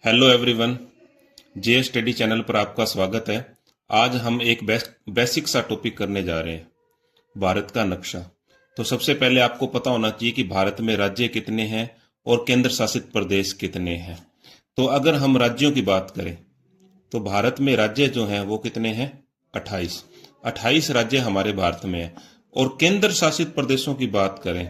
Hello everyone, जे study channel पर आपका स्वागत है। आज हम एक बेसिक सा टॉपिक करने जा रहे हैं, भारत का नक्शा। तो सबसे पहले आपको पता होना चाहिए कि भारत में राज्य कितने हैं और केंद्र शासित प्रदेश कितने हैं। तो अगर हम राज्यों की बात करें तो भारत में राज्य जो हैं वो कितने हैं? 28 राज्य हमारे भारत में हैं। और केंद्र शासित प्रदेशों की बात करें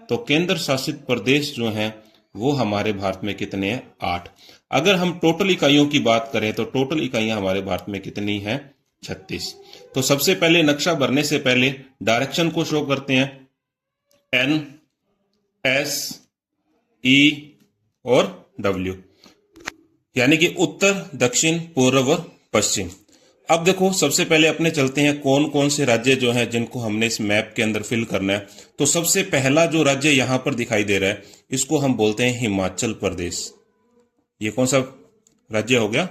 तो केंद्र शासित प्रदेश जो हैं वो हमारे भारत में कितने हैं? 8। अगर हम टोटल इकाइयों की बात करें तो टोटल इकाइयां हमारे भारत में कितनी हैं? 36। तो सबसे पहले नक्शा भरने से पहले डायरेक्शन को शो करते हैं, एन, एस, ई और डब्ल्यू, यानी कि उत्तर, दक्षिण, पूर्व और पश्चिम। अब देखो, सबसे पहले अपने चलते हैं कौन कौन से राज्य जो हैं जिनको हमने इस मैप के अंदर फिल करना है। तो सबसे पहला जो राज्य यहां पर दिखाई दे रहा है इसको हम बोलते हैं हिमाचल प्रदेश। ये कौन सा राज्य हो गया?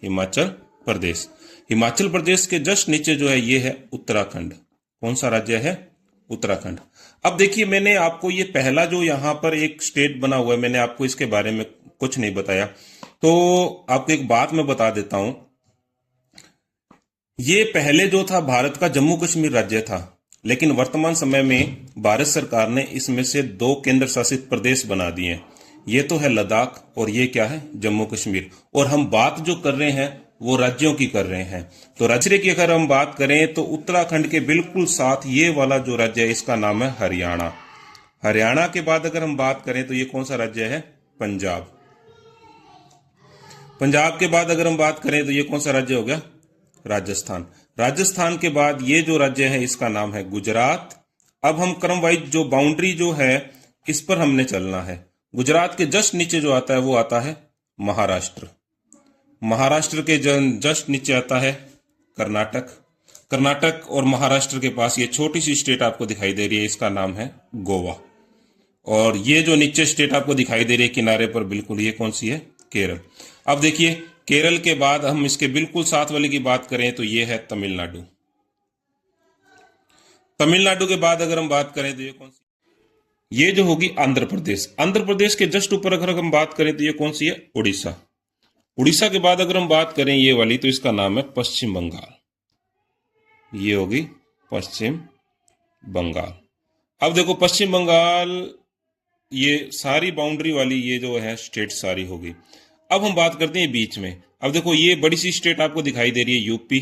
हिमाचल प्रदेश। हिमाचल प्रदेश के जस्ट नीचे जो है ये है उत्तराखंड। कौन सा राज्य है? उत्तराखंड। अब देखिए, मैंने आपको ये पहला जो यहां पर एक स्टेट बना हुआ है, मैंने आपको इसके बारे में कुछ नहीं बताया। तो आपको एक बात मैं बता देता हूं, ये पहले जो था भारत का जम्मू कश्मीर राज्य था, लेकिन वर्तमान समय में भारत सरकार ने इसमें से 2 केंद्र शासित प्रदेश बना दिए हैं। ये तो है लद्दाख और ये क्या है? जम्मू कश्मीर। और हम बात जो कर रहे हैं वो राज्यों की कर रहे हैं। तो राज्य की अगर हम बात करें तो उत्तराखंड के बिल्कुल साथ ये वाला जो राज्य है इसका नाम है हरियाणा। हरियाणा के बाद अगर हम बात करें तो ये कौन सा राज्य है? पंजाब। पंजाब के बाद अगर हम बात करें तो ये कौन सा राज्य हो गया? राजस्थान। राजस्थान के बाद ये जो राज्य है इसका नाम है गुजरात। अब हम क्रम वाइज जो बाउंड्री जो है इस पर हमने चलना है। गुजरात के जस्ट नीचे जो आता है वो आता है महाराष्ट्र। महाराष्ट्र के जस्ट नीचे आता है कर्नाटक। कर्नाटक और महाराष्ट्र के पास ये छोटी सी स्टेट आपको दिखाई दे रही है, इसका नाम है गोवा। और ये जो नीचे स्टेट आपको दिखाई दे रही है किनारे पर बिल्कुल, ये कौन सी है? केरल। अब देखिए, केरल के बाद हम इसके बिल्कुल साथ वाले की बात करें तो ये है तमिलनाडु। तमिलनाडु के बाद अगर हम बात करें तो ये कौन सी? ये जो होगी आंध्र प्रदेश। आंध्र प्रदेश के जस्ट ऊपर अगर हम बात करें तो ये कौन सी है? उड़ीसा। उड़ीसा के बाद अगर हम बात करें ये वाली तो इसका नाम है पश्चिम बंगाल। ये होगी पश्चिम बंगाल। अब देखो, पश्चिम बंगाल ये सारी बाउंड्री वाली ये जो है स्टेट सारी होगी। अब हम बात करते हैं बीच में। अब देखो, ये बड़ी सी स्टेट आपको दिखाई दे रही है यूपी।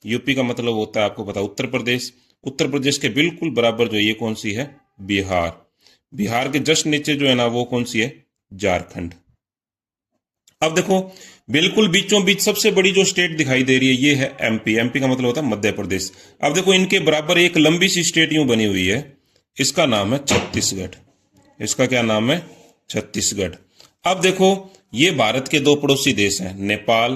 यूपी का मतलब होता है आपको पता उत्तर प्रदेश। उत्तर प्रदेश के बिल्कुल बराबर जो ये कौन सी है? बिहार। बिहार के जस्ट नीचे जो है ना वो कौन सी है? झारखंड। अब देखो, बिल्कुल बीचों बीच सबसे बड़ी जो स्टेट दिखाई दे रही है ये है एमपी। एमपी का मतलब होता है मध्य प्रदेश। अब देखो, इनके बराबर एक लंबी सी स्टेट यूं बनी हुई है, इसका नाम है छत्तीसगढ़। इसका क्या नाम है? छत्तीसगढ़। अब देखो, ये भारत के 2 पड़ोसी देश हैं, नेपाल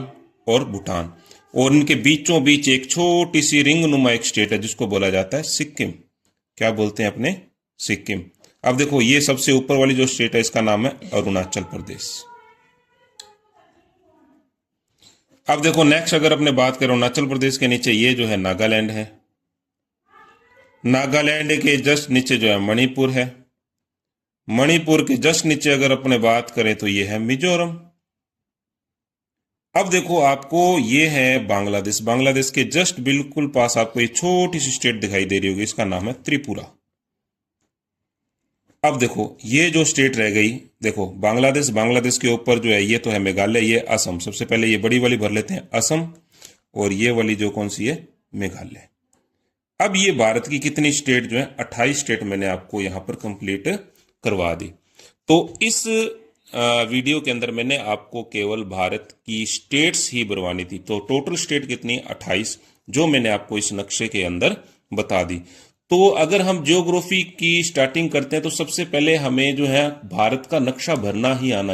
और भूटान, और इनके बीचों बीच एक छोटी सी रिंग नुमा एक स्टेट है जिसको बोला जाता है सिक्किम। क्या बोलते हैं अपने? सिक्किम। अब देखो, ये सबसे ऊपर वाली जो स्टेट है इसका नाम है अरुणाचल प्रदेश। अब देखो, नेक्स्ट अगर अपने बात करें अरुणाचल प्रदेश के नीचे ये जो है नागालैंड है। नागालैंड के जस्ट नीचे जो है मणिपुर है। मणिपुर के जस्ट नीचे अगर अपने बात करें तो ये है मिजोरम। अब देखो, आपको ये है बांग्लादेश। बांग्लादेश के जस्ट बिल्कुल पास आपको ये छोटी सी स्टेट दिखाई दे रही होगी, इसका नाम है त्रिपुरा। अब देखो, ये जो स्टेट रह गई, देखो बांग्लादेश, बांग्लादेश के ऊपर जो है ये तो है मेघालय, ये असम। सबसे पहले ये बड़ी वाली भर लेते हैं, असम, और ये वाली जो कौन सी है? मेघालय। अब ये भारत की कितनी स्टेट जो है? 28 स्टेट मैंने आपको यहां पर कंप्लीट करवा दी। तो इस वीडियो के अंदर मैंने आपको केवल भारत की स्टेट्स ही भरवानी थी। तो टोटल स्टेट कितनी? 28, जो मैंने आपको इस नक्शे के अंदर बता दी। तो अगर हम ज्योग्राफी की स्टार्टिंग करते हैं तो सबसे पहले हमें जो है भारत का नक्शा भरना ही आना